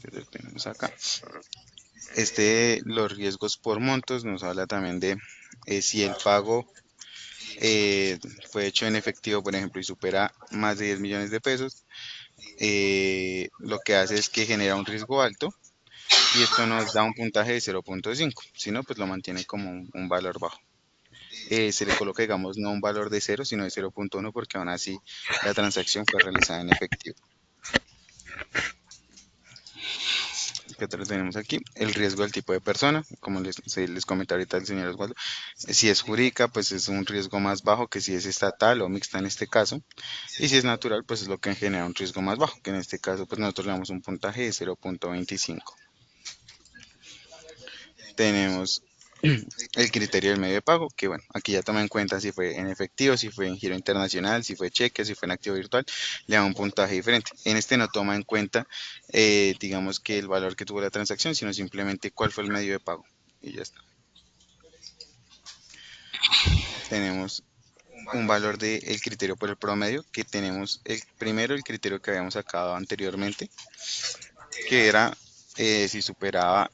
Que lo tenemos acá. Los riesgos por montos nos habla también de si el pago eh, fue hecho en efectivo, por ejemplo, y supera más de 10 millones de pesos, lo que hace es que genera un riesgo alto y esto nos da un puntaje de 0.5. Si no, pues lo mantiene como un valor bajo. Se le coloca, digamos, no un valor de 0, sino de 0.1 porque aún así la transacción fue realizada en efectivo. ¿Qué otro tenemos aquí? El riesgo del tipo de persona, como les comenta ahorita el señor Osvaldo. Si es jurídica, pues es un riesgo más bajo que si es estatal o mixta en este caso. Y si es natural, pues es lo que genera un riesgo más bajo, que en este caso, pues nosotros le damos un puntaje de 0.25. Tenemos el criterio del medio de pago, que bueno, aquí ya toma en cuenta si fue en efectivo, si fue en giro internacional, si fue cheque, si fue en activo virtual, le da un puntaje diferente. En este no toma en cuenta, digamos que el valor que tuvo la transacción, sino simplemente cuál fue el medio de pago. Y ya está. Tenemos un valor del criterio por el promedio, que tenemos el primero, el criterio que habíamos sacado anteriormente, que era si superaba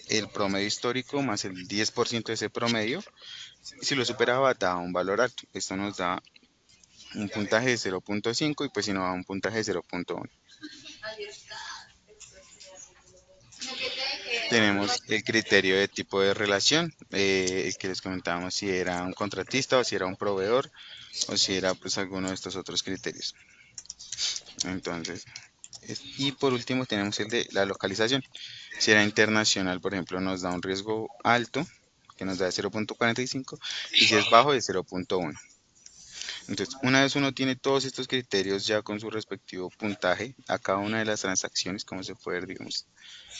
el promedio histórico más el 10% de ese promedio. Si lo superaba, da un valor alto. Esto nos da un puntaje de 0.5 y pues si no da un puntaje de 0.1. Tenemos el criterio de tipo de relación, el que les comentábamos si era un contratista o si era un proveedor o si era pues alguno de estos otros criterios. Entonces, y por último tenemos el de la localización. Si era internacional, por ejemplo, nos da un riesgo alto, que nos da 0.45, y si es bajo, de 0.1. Entonces, una vez uno tiene todos estos criterios ya con su respectivo puntaje a cada una de las transacciones, como se puede ver, digamos,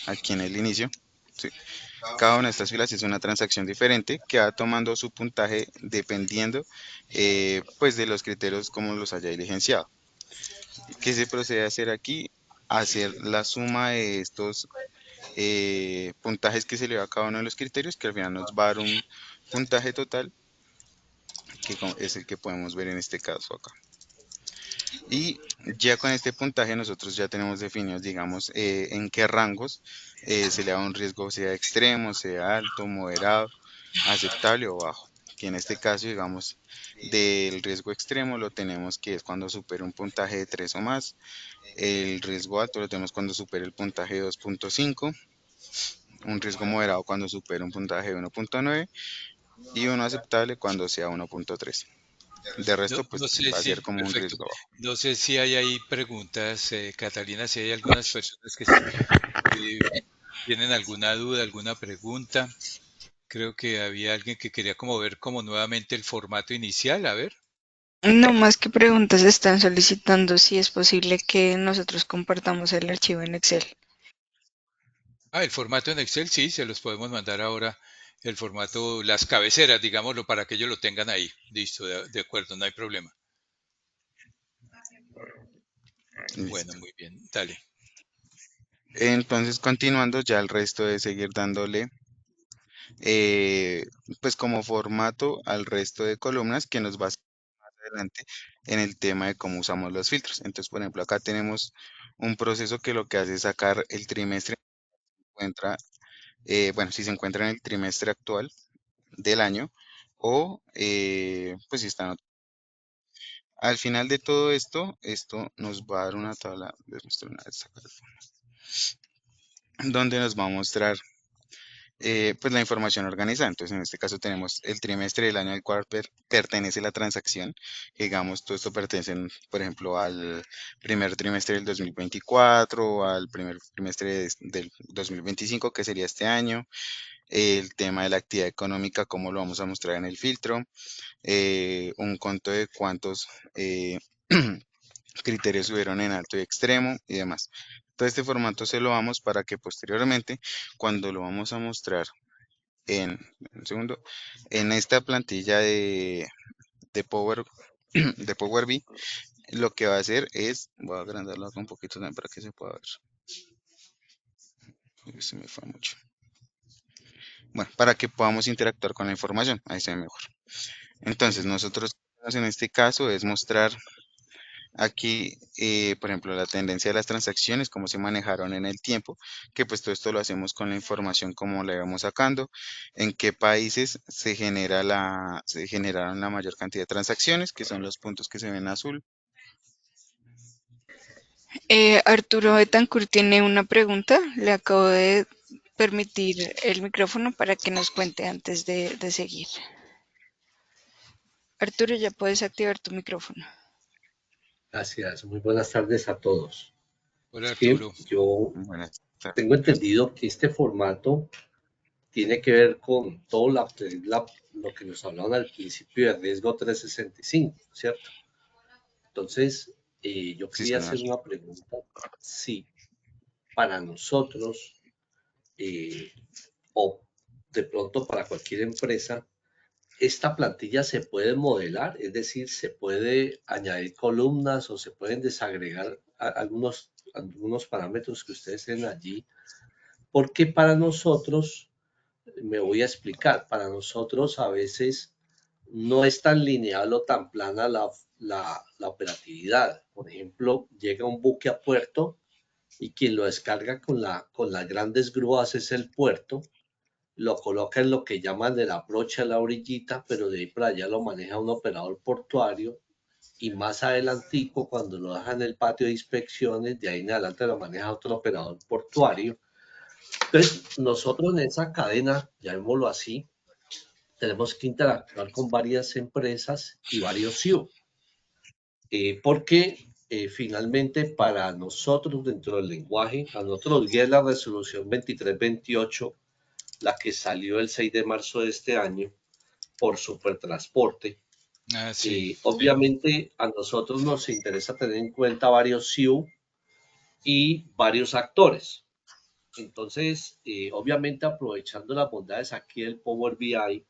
aquí en el inicio, ¿sí? Cada una de estas filas es una transacción diferente que va tomando su puntaje dependiendo pues de los criterios como los haya diligenciado. ¿Qué se procede a hacer aquí? Hacer la suma de estos puntajes que se le da a cada uno de los criterios, que al final nos va a dar un puntaje total, que es el que podemos ver en este caso acá. Y ya con este puntaje nosotros ya tenemos definidos, digamos, en qué rangos se le da un riesgo, sea extremo, sea alto, moderado, aceptable o bajo. Que en este caso, digamos, del riesgo extremo lo tenemos que es cuando supera un puntaje de 3 o más. El riesgo alto lo tenemos cuando supera el puntaje de 2.5. Un riesgo moderado cuando supera un puntaje de 1.9 y uno aceptable cuando sea 1.3. De resto, No pues sé va a si, ser como un perfecto. riesgo bajo. No sé si hay ahí preguntas, Catalina, si hay algunas personas que eh, tienen alguna duda, alguna pregunta. Creo que había alguien que quería como ver como nuevamente el formato inicial. A ver. No más que preguntas están solicitando si es posible que nosotros compartamos el archivo en Excel. Ah, el formato en Excel, sí, se los podemos mandar ahora. El formato, las cabeceras, digámoslo, para que ellos lo tengan ahí. Listo, de acuerdo, no hay problema. Bueno, Listo. muy bien, dale. Entonces, continuando, ya el resto de seguir dándole, eh, pues como formato al resto de columnas que nos va a servir más adelante en el tema de cómo usamos los filtros. Entonces, por ejemplo, acá tenemos un proceso que lo que hace es sacar el trimestre, encuentra, bueno, si se encuentra en el trimestre actual del año o, pues si está en otro. Al final de todo esto, esto nos va a dar una tabla, les muestro una vez acá, donde nos va a mostrar pues la información organizada. Entonces, en este caso tenemos el trimestre del año al cual pertenece la transacción. Digamos, todo esto pertenece, por ejemplo, al primer trimestre del 2024, o al primer trimestre del 2025, que sería este año. El tema de la actividad económica, cómo lo vamos a mostrar en el filtro. Un conto de cuántos criterios subieron en alto y extremo y demás. Todo este formato se lo damos para que posteriormente, cuando lo vamos a mostrar un segundo, en esta plantilla de Power, de Power BI, lo que va a hacer es, voy a agrandarlo acá un poquito también para que se pueda ver. Uy, se me fue mucho. Bueno, para que podamos interactuar con la información, ahí se ve mejor. Entonces, nosotros en este caso es mostrar aquí, por ejemplo, la tendencia de las transacciones, cómo se manejaron en el tiempo, que pues todo esto lo hacemos con la información como la íbamos sacando, en qué países se generaron la mayor cantidad de transacciones, que son los puntos que se ven azul. Arturo Betancourt tiene una pregunta. Le acabo de permitir el micrófono para que nos cuente antes de seguir. Arturo, ya puedes activar tu micrófono. Gracias, muy buenas tardes a todos. Hola Es que Arturo. yo Buenas tardes. tengo entendido que este formato tiene que ver con todo lo que nos hablaban al principio de riesgo 365, ¿cierto? Entonces, yo Sí, quería señor. hacer una pregunta. Si para nosotros eh, o de pronto para cualquier empresa, esta plantilla se puede modelar, es decir, se puede añadir columnas o se pueden desagregar algunos parámetros que ustedes tienen allí, porque para nosotros, me voy a explicar, para nosotros a veces no es tan lineal o tan plana la operatividad. Por ejemplo, llega un buque a puerto y quien lo descarga con las grandes grúas es el puerto, lo coloca en lo que llaman de la brocha a la orillita, pero de ahí para allá lo maneja un operador portuario y más adelantico, cuando lo deja en el patio de inspecciones, de ahí en adelante lo maneja otro operador portuario. Entonces, nosotros en esa cadena, llamémoslo así, tenemos que interactuar con varias empresas y varios SIU, porque finalmente para nosotros dentro del lenguaje, a nosotros nos guía la resolución 2328, la que salió el 6 de marzo de este año por Supertransporte. Ah, sí. Obviamente a nosotros nos interesa tener en cuenta varios SIU y varios actores. Entonces, obviamente aprovechando las bondades aquí del Power BI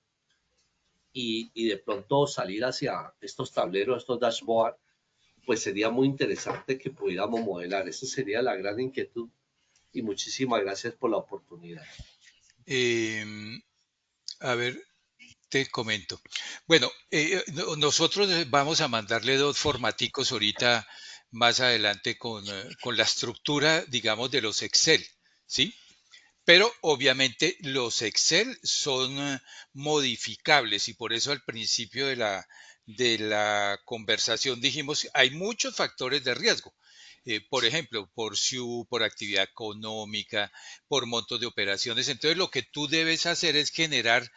y de pronto salir hacia estos tableros, estos dashboards, pues sería muy interesante que pudiéramos modelar. Esa sería la gran inquietud y muchísimas gracias por la oportunidad. Em, a ver, te comento. Bueno, nosotros vamos a mandarle dos formaticos ahorita más adelante con la estructura, digamos, de los Excel, ¿sí? Pero obviamente los Excel son modificables y por eso al principio de la conversación dijimos hay muchos factores de riesgo. Por ejemplo, por SIU, por actividad económica, por montos de operaciones. Entonces lo que tú debes hacer es generar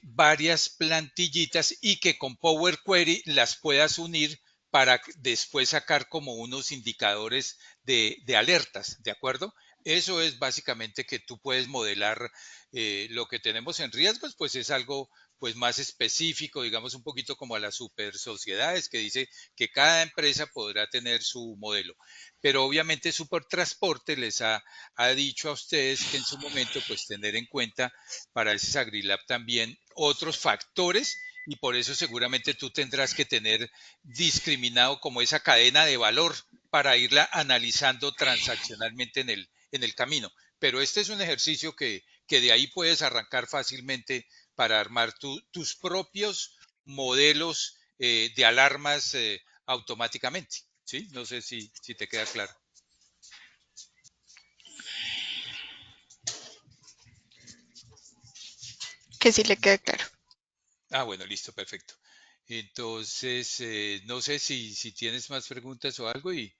varias plantillitas y que con Power Query las puedas unir para después sacar como unos indicadores de alertas, ¿de acuerdo? Eso es básicamente que tú puedes modelar lo que tenemos en riesgos, pues es algo pues más específico, digamos un poquito como a las super sociedades que dice que cada empresa podrá tener su modelo. Pero obviamente Supertransporte ha dicho a ustedes que en su momento pues tener en cuenta para ese Sagrilab también otros factores y por eso seguramente tú tendrás que tener discriminado como esa cadena de valor para irla analizando transaccionalmente en el camino. Pero este es un ejercicio que de ahí puedes arrancar fácilmente para armar tus propios modelos de alarmas automáticamente. ¿Sí? No sé si te queda claro. Que sí le quede claro. Ah, bueno, listo, perfecto. Entonces, no sé si tienes más preguntas o algo y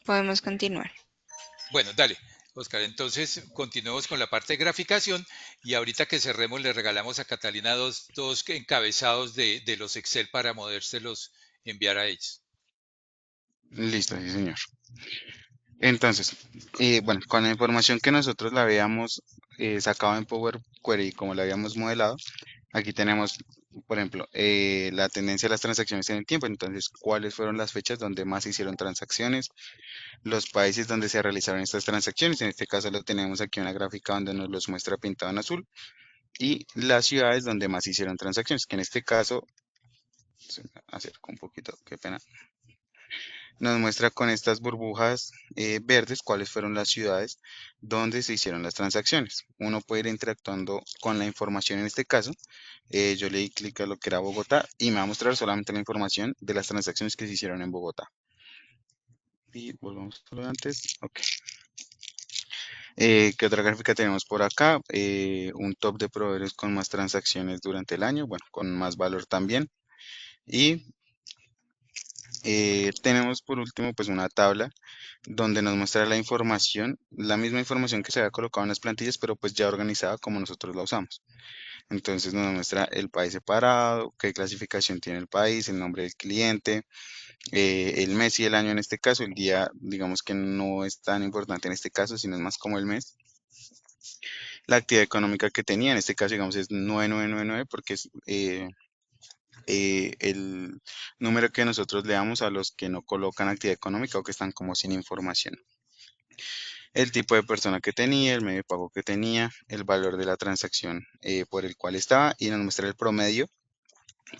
Podemos continuar. bueno, dale, Oscar. Entonces, continuemos con la parte de graficación y ahorita que cerremos le regalamos a Catalina dos encabezados de los Excel para podérselos enviar a ellos. Listo, sí, señor. Entonces, bueno, con la información que nosotros la habíamos sacado en Power Query, como la habíamos modelado, aquí tenemos, por ejemplo, la tendencia de las transacciones en el tiempo. Entonces, cuáles fueron las fechas donde más se hicieron transacciones, los países donde se realizaron estas transacciones. En este caso lo tenemos aquí una gráfica donde nos los muestra pintado en azul y las ciudades donde más se hicieron transacciones, que en este caso, se me acerco un poquito, qué pena, nos muestra con estas burbujas verdes cuáles fueron las ciudades donde se hicieron las transacciones. Uno puede ir interactuando con la información en este caso. Yo le di clic a lo que era Bogotá y me va a mostrar solamente la información de las transacciones que se hicieron en Bogotá. Y volvamos a lo de antes. Ok. ¿Qué otra gráfica tenemos por acá? Un top de proveedores con más transacciones durante el año, bueno, con más valor también. Y Tenemos por último pues una tabla donde nos muestra la información, la misma información que se había colocado en las plantillas, pero pues ya organizada como nosotros la usamos. Entonces nos muestra el país separado, qué clasificación tiene el país, el nombre del cliente, el mes y el año en este caso, el día digamos que no es tan importante en este caso, sino es más como el mes. La actividad económica que tenía, en este caso digamos es 9999 porque es el número que nosotros le damos a los que no colocan actividad económica o que están como sin información. El tipo de persona que tenía, el medio de pago que tenía, el valor de la transacción por el cual estaba y nos muestra el promedio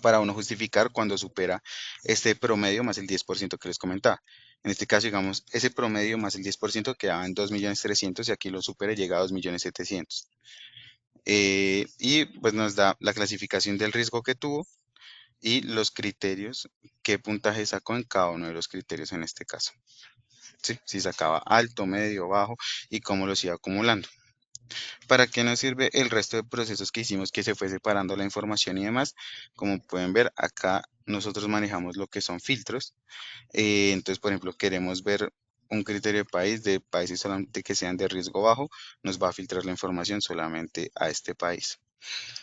para uno justificar cuando supera este promedio más el 10% que les comentaba. En este caso, digamos, ese promedio más el 10% quedaba en 2.300.000 y aquí lo supera y llega a 2.700.000. Y pues nos da la clasificación del riesgo que tuvo y los criterios, qué puntaje sacó en cada uno de los criterios en este caso. ¿Sí? Si sacaba alto, medio, bajo y cómo los iba acumulando. ¿Para qué nos sirve el resto de procesos que hicimos que se fue separando la información y demás? Como pueden ver, acá nosotros manejamos lo que son filtros. Entonces, por ejemplo, queremos ver un criterio de países solamente que sean de riesgo bajo, nos va a filtrar la información solamente a este país.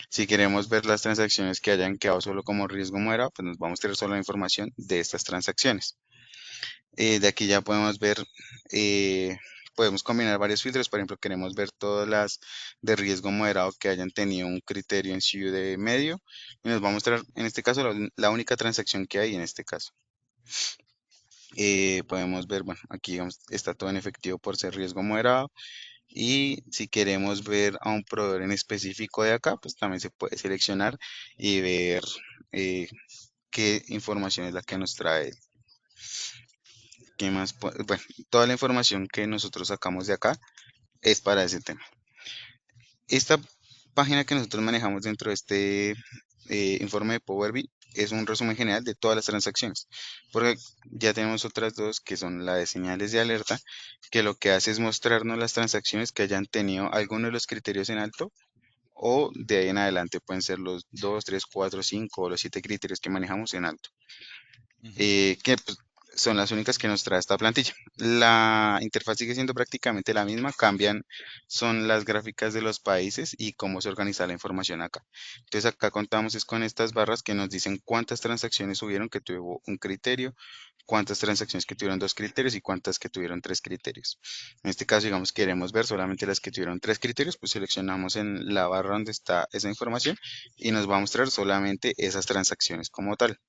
Si queremos ver las transacciones que hayan quedado solo como riesgo moderado, pues nos va a mostrar solo la información de estas transacciones. De aquí ya podemos ver, eh, podemos combinar varios filtros. Por ejemplo, queremos ver todas las de riesgo moderado que hayan tenido un criterio en sí de medio. Y nos va a mostrar, en este caso, la única transacción que hay en este caso. Podemos ver, bueno, aquí digamos, está todo en efectivo por ser riesgo moderado. Y si queremos ver a un proveedor en específico de acá, pues también se puede seleccionar y ver eh, qué información es la que nos trae. ¿Qué más? Bueno, toda la información que nosotros sacamos de acá es para ese tema. Esta página que nosotros manejamos dentro de este informe de Power BI es un resumen general de todas las transacciones, porque ya tenemos otras dos que son la de señales de alerta, que lo que hace es mostrarnos las transacciones que hayan tenido alguno de los criterios en alto o de ahí en adelante pueden ser los 2, 3, 4, 5 o los 7 criterios que manejamos en alto. Ujú. Que pues, son las únicas que nos trae esta plantilla. La interfaz sigue siendo prácticamente la misma, cambian, son las gráficas de los países y cómo se organiza la información acá. Entonces acá contamos es con estas barras que nos dicen cuántas transacciones hubieron que tuvo un criterio, cuántas transacciones que tuvieron dos criterios y cuántas que tuvieron tres criterios. En este caso, digamos, queremos ver solamente las que tuvieron tres criterios, pues seleccionamos en la barra donde está esa información y nos va a mostrar solamente esas transacciones como tal.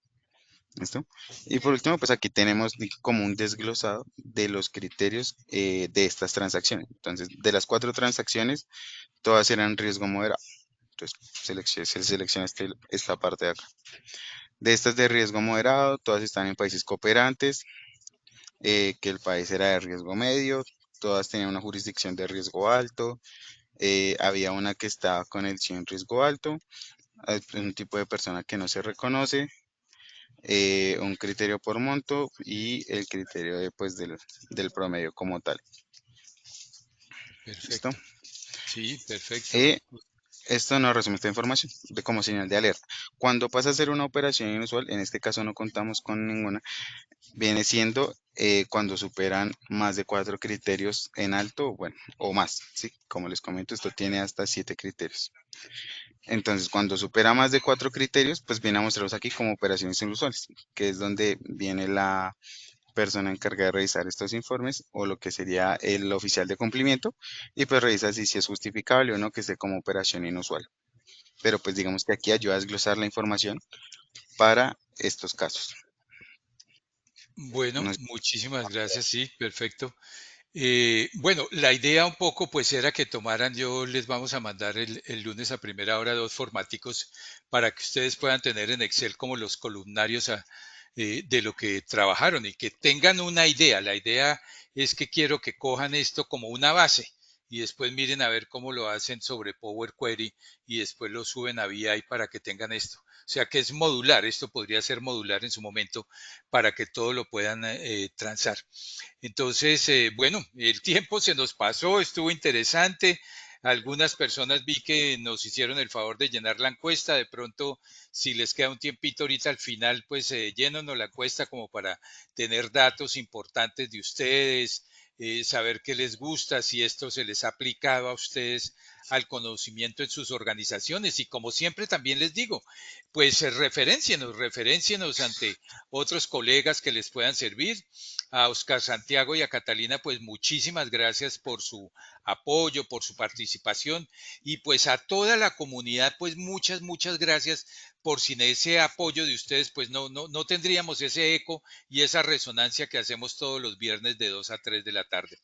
¿Listo? Y por último, pues aquí tenemos como un desglosado de los criterios de estas transacciones. Entonces, de las cuatro transacciones, todas eran riesgo moderado. Entonces, se selecciona esta parte de acá. De estas de riesgo moderado, todas están en países cooperantes, que el país era de riesgo medio, todas tenían una jurisdicción de riesgo alto, había una que estaba con el 100 riesgo alto, un tipo de persona que no se reconoce, un criterio por monto y el criterio pues, del promedio como tal. ¿Listo? Perfecto. Sí, perfecto. Eh, Esto nos resume esta información de como señal de alerta. Cuando pasa a ser una operación inusual, en este caso no contamos con ninguna, viene siendo cuando superan más de cuatro criterios en alto, bueno, o más, ¿sí? Como les comento, esto tiene hasta 7 criterios. Entonces, cuando supera más de cuatro criterios, pues viene a mostrarlos aquí como operaciones inusuales, que es donde viene la persona encargada de revisar estos informes o lo que sería el oficial de cumplimiento y pues revisa si es justificable o no que esté como operación inusual. Pero pues digamos que aquí ayuda a desglosar la información para estos casos. Bueno, No sé. muchísimas gracias. Sí, perfecto. Bueno, la idea un poco pues era que tomaran, yo les vamos a mandar el lunes a primera hora dos formáticos para que ustedes puedan tener en Excel como los columnarios de lo que trabajaron y que tengan una idea. La idea es que quiero que cojan esto como una base y después miren a ver cómo lo hacen sobre Power Query y después lo suben a VI para que tengan esto. O sea que es modular, esto podría ser modular en su momento para que todo lo puedan transar. Entonces, bueno, el tiempo se nos pasó, estuvo interesante. Algunas personas vi que nos hicieron el favor de llenar la encuesta. De pronto, si les queda un tiempito ahorita al final, pues llénanos la encuesta como para tener datos importantes de ustedes, saber qué les gusta, si esto se les ha aplicado a ustedes al conocimiento en sus organizaciones. Y como siempre también les digo, pues referéncienos ante otros colegas que les puedan servir. A Oscar Santiago y a Catalina, pues muchísimas gracias por su apoyo, por su participación y pues a toda la comunidad, pues muchas gracias por sin ese apoyo de ustedes, pues no tendríamos ese eco y esa resonancia que hacemos todos los viernes de 2 a 3 de la tarde.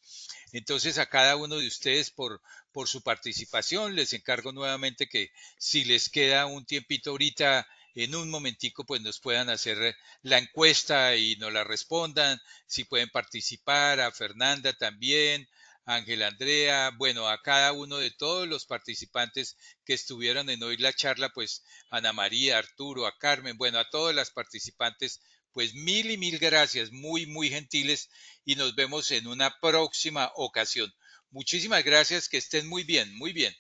Entonces, a cada uno de ustedes por su participación, les encargo nuevamente que si les queda un tiempito ahorita, en un momentico, pues nos puedan hacer la encuesta y nos la respondan, si pueden participar, a Fernanda también, a Ángel Andrea, bueno, a cada uno de todos los participantes que estuvieron en hoy la charla, pues Ana María, Arturo, a Carmen, bueno, a todas las participantes, pues mil y mil gracias, muy gentiles y nos vemos en una próxima ocasión. Muchísimas gracias, que estén muy bien, muy bien.